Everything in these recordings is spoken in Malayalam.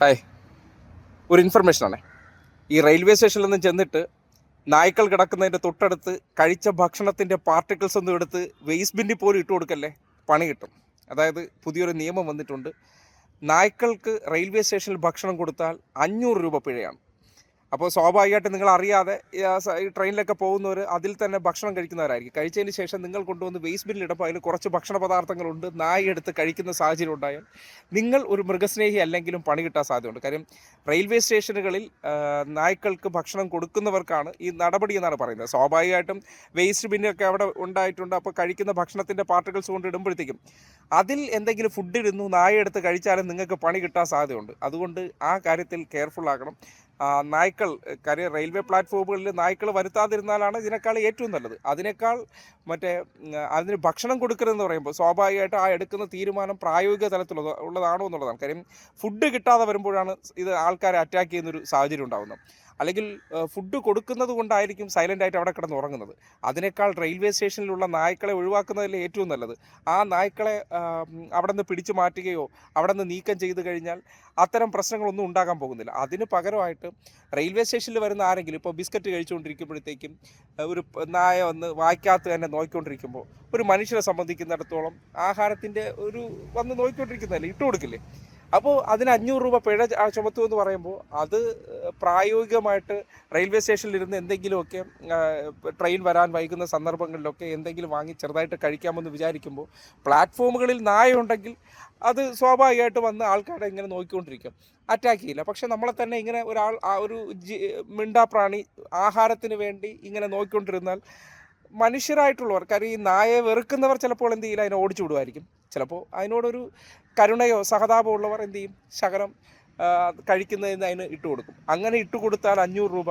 ഹായ്, ഒരു ഇൻഫർമേഷനാണ്. ഈ റെയിൽവേ സ്റ്റേഷനിൽ നിന്ന് ചെന്നിട്ട് നായ്ക്കൾ കിടക്കുന്നതിൻ്റെ തൊട്ടടുത്ത് കഴിച്ച ഭക്ഷണത്തിൻ്റെ പാർട്ടിക്കിൾസ് ഒന്നും എടുത്ത് വേസ്റ്റ് ബിന്നിൽ പോലും ഇട്ട് കൊടുക്കല്ലേ, പണി കിട്ടും. അതായത് പുതിയൊരു നിയമം വന്നിട്ടുണ്ട്. നായ്ക്കൾക്ക് റെയിൽവേ സ്റ്റേഷനിൽ ഭക്ഷണം കൊടുത്താൽ 500 രൂപ പിഴയാണ്. അപ്പോൾ സ്വാഭാവികമായിട്ട് നിങ്ങൾ അറിയാതെ ഈ ട്രെയിനിലൊക്കെ പോകുന്നവർ അതിൽ തന്നെ ഭക്ഷണം കഴിക്കുന്നവരായിരിക്കും. കഴിച്ചതിന് ശേഷം നിങ്ങൾ കൊണ്ടുവന്ന് വേസ്റ്റ് ബിന്നിൽ ഇടുമ്പോൾ അതിൽ കുറച്ച് ഭക്ഷണ പദാർത്ഥങ്ങളുണ്ട്, നായ എടുത്ത് കഴിക്കുന്ന സാഹചര്യം ഉണ്ടായാൽ നിങ്ങൾ ഒരു മൃഗസ്നേഹി അല്ലെങ്കിലും പണി കിട്ടാൻ സാധ്യതയുണ്ട്. കാര്യം റെയിൽവേ സ്റ്റേഷനുകളിൽ നായ്ക്കൾക്ക് ഭക്ഷണം കൊടുക്കുന്നവർക്കാണ് ഈ നടപടി എന്നാണ് പറയുന്നത്. സ്വാഭാവികമായിട്ടും വേസ്റ്റ് ബിന്നൊക്കെ അവിടെ ഉണ്ടായിട്ടുണ്ട്. അപ്പോൾ കഴിക്കുന്ന ഭക്ഷണത്തിൻ്റെ പാർട്ടിക്കിൾസ് കൊണ്ട് ഇടുമ്പോഴത്തേക്കും അതിൽ എന്തെങ്കിലും ഫുഡ് ഇരുന്നു നായ എടുത്ത് കഴിച്ചാലും നിങ്ങൾക്ക് പണി കിട്ടാൻ സാധ്യതയുണ്ട്. അതുകൊണ്ട് ആ കാര്യത്തിൽ കെയർഫുൾ ആകണം. നായ്ക്കൾ കാര്യം റെയിൽവേ പ്ലാറ്റ്ഫോമുകളിൽ നായ്ക്കൾ വരുത്താതിരുന്നാലാണ് ഇതിനേക്കാൾ ഏറ്റവും നല്ലത്. അതിനേക്കാൾ അതിന് ഭക്ഷണം കൊടുക്കരുതെന്ന് പറയുമ്പോൾ സ്വാഭാവികമായിട്ട് ആ എടുക്കുന്ന തീരുമാനം പ്രായോഗിക ഉള്ളതാണോ എന്നുള്ളതാണ്. കാര്യം ഫുഡ് കിട്ടാതെ വരുമ്പോഴാണ് ഇത് ആൾക്കാരെ അറ്റാക്ക് ചെയ്യുന്നൊരു സാഹചര്യം ഉണ്ടാകുന്നത്. അല്ലെങ്കിൽ ഫുഡ് കൊടുക്കുന്നത് കൊണ്ടായിരിക്കും സൈലൻ്റായിട്ട് അവിടെ കിടന്ന് ഉറങ്ങുന്നത്. അതിനേക്കാൾ റെയിൽവേ സ്റ്റേഷനിലുള്ള നായ്ക്കളെ ഒഴിവാക്കുന്നതല്ലേ ഏറ്റവും നല്ലത്. ആ നായ്ക്കളെ അവിടെ നിന്ന് പിടിച്ചു മാറ്റുകയോ അവിടെ നിന്ന് നീക്കം ചെയ്ത് കഴിഞ്ഞാൽ അത്തരം പ്രശ്നങ്ങളൊന്നും ഉണ്ടാകാൻ പോകുന്നില്ല. അതിന് പകരമായിട്ട് റെയിൽവേ സ്റ്റേഷനിൽ വരുന്ന ആരെങ്കിലും ഇപ്പോൾ ബിസ്ക്കറ്റ് കഴിച്ചുകൊണ്ടിരിക്കുമ്പോഴത്തേക്കും ഒരു നായ വന്ന് വായ്ക്കകത്ത് തന്നെ നോക്കിക്കൊണ്ടിരിക്കുമ്പോൾ ഒരു മനുഷ്യരെ സംബന്ധിക്കുന്നിടത്തോളം ആഹാരത്തിൻ്റെ വന്ന് നോക്കിക്കൊണ്ടിരിക്കുന്നതല്ലേ, ഇട്ട് കൊടുക്കില്ലേ? അപ്പോൾ അതിന് 500 രൂപ പിഴ ചുമത്തുമെന്ന് പറയുമ്പോൾ അത് പ്രായോഗികമായിട്ട് റെയിൽവേ സ്റ്റേഷനിലിരുന്ന് എന്തെങ്കിലുമൊക്കെ ട്രെയിൻ വരാൻ വൈകുന്ന സന്ദർഭങ്ങളിലൊക്കെ എന്തെങ്കിലും വാങ്ങി ചെറുതായിട്ട് കഴിക്കാമെന്ന് വിചാരിക്കുമ്പോൾ പ്ലാറ്റ്ഫോമുകളിൽ നായ ഉണ്ടെങ്കിൽ അത് സ്വാഭാവികമായിട്ട് വന്ന് ആൾക്കാരെ ഇങ്ങനെ നോക്കിക്കൊണ്ടിരിക്കും, അറ്റാക്ക് ചെയ്യില്ല. പക്ഷെ നമ്മളെ തന്നെ ഇങ്ങനെ ഒരു മിണ്ടാപ്രാണി ആഹാരത്തിന് വേണ്ടി ഇങ്ങനെ നോക്കിക്കൊണ്ടിരുന്നാൽ മനുഷ്യരായിട്ടുള്ളവർ, കാര്യം ഈ നായയെ വെറുക്കുന്നവർ ചിലപ്പോൾ എന്ത് ചെയ്യില്ല, അതിനെ ഓടിച്ചു വിടുമായിരിക്കും. ചിലപ്പോൾ അതിനോടൊരു കരുണയോ സഹതാപമോ ഉള്ളവർ എന്ത് ചെയ്യും, ശകലം കഴിക്കുന്നതിന് അതിന് ഇട്ട് കൊടുക്കും. അങ്ങനെ ഇട്ട് കൊടുത്താൽ 500 രൂപ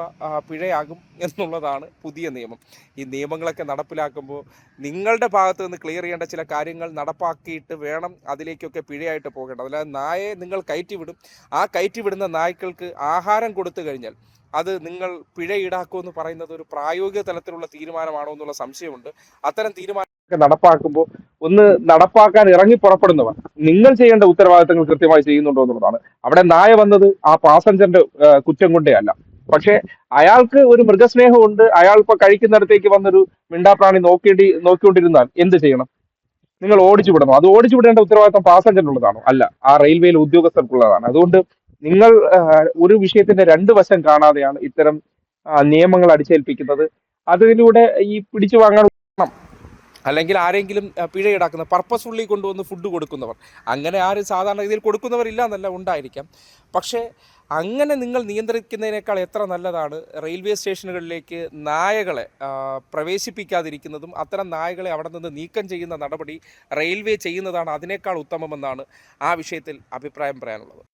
പിഴയാകും എന്നുള്ളതാണ് പുതിയ നിയമം. ഈ നിയമങ്ങളൊക്കെ നടപ്പിലാക്കുമ്പോൾ നിങ്ങളുടെ ഭാഗത്ത് നിന്ന് ക്ലിയർ ചെയ്യേണ്ട ചില കാര്യങ്ങൾ നടപ്പാക്കിയിട്ട് വേണം അതിലേക്കൊക്കെ പിഴയായിട്ട് പോകേണ്ടത്. അല്ലാതെ നായയെ നിങ്ങൾ കയറ്റിവിടും, ആ കയറ്റിവിടുന്ന നായ്ക്കൾക്ക് ആഹാരം കൊടുത്തു കഴിഞ്ഞാൽ അത് നിങ്ങൾ പിഴ ഈടാക്കുമെന്ന് പറയുന്നത് ഒരു പ്രായോഗിക തലത്തിലുള്ള തീരുമാനമാണോ എന്നുള്ള സംശയമുണ്ട്. അത്തരം തീരുമാനമൊക്കെ നടപ്പാക്കുമ്പോൾ ഒന്ന് നടപ്പാക്കാൻ ഇറങ്ങി പുറപ്പെടുന്നവർ നിങ്ങൾ ചെയ്യേണ്ട ഉത്തരവാദിത്തങ്ങൾ കൃത്യമായി ചെയ്യുന്നുണ്ടോ എന്നുള്ളതാണ്. അവിടെ നായ വന്നത് ആ പാസഞ്ചറിന്റെ കുറ്റം കൊണ്ടേ അല്ല. പക്ഷെ അയാൾക്ക് ഒരു മൃഗസ്നേഹമുണ്ട്, അയാൾ ഇപ്പൊ കഴിക്കുന്നിടത്തേക്ക് വന്നൊരു മിണ്ടാപ്രാണി നോക്കിക്കൊണ്ടിരുന്നാൽ എന്ത് ചെയ്യണം? നിങ്ങൾ ഓടിച്ചു വിടണം. അത് ഓടിച്ചു വിടേണ്ട ഉത്തരവാദിത്തം പാസഞ്ചറിനുള്ളതാണോ? അല്ല, ആ റെയിൽവേയിലെ ഉദ്യോഗസ്ഥർക്കുള്ളതാണ്. അതുകൊണ്ട് നിങ്ങൾ ഒരു വിഷയത്തിന്റെ രണ്ട് വശം കാണാതെയാണ് ഇത്തരം നിയമങ്ങൾ അടിച്ചേൽപ്പിക്കുന്നത്. അതിലൂടെ ഈ പിടിച്ചു വാങ്ങാൻ അല്ലെങ്കിൽ ആരെങ്കിലും പിഴ ഈടാക്കുന്ന പർപ്പസ്ഫുള്ളി കൊണ്ടുവന്ന് ഫുഡ് കൊടുക്കുന്നവർ, അങ്ങനെ ആരും സാധാരണ രീതിയിൽ കൊടുക്കുന്നവരില്ല എന്നല്ല, ഉണ്ടായിരിക്കാം. പക്ഷേ അങ്ങനെ നിങ്ങൾ നിയന്ത്രിക്കുന്നതിനേക്കാൾ എത്ര നല്ലതാണ് റെയിൽവേ സ്റ്റേഷനുകളിലേക്ക് നായകളെ പ്രവേശിപ്പിക്കാതിരിക്കുന്നതും അത്തരം നായകളെ അവിടെ നിന്ന് നീക്കം ചെയ്യുന്ന നടപടി റെയിൽവേ ചെയ്യുന്നതാണ് അതിനേക്കാൾ ഉത്തമമെന്നാണ് ആ വിഷയത്തിൽ അഭിപ്രായം പറയാനുള്ളത്.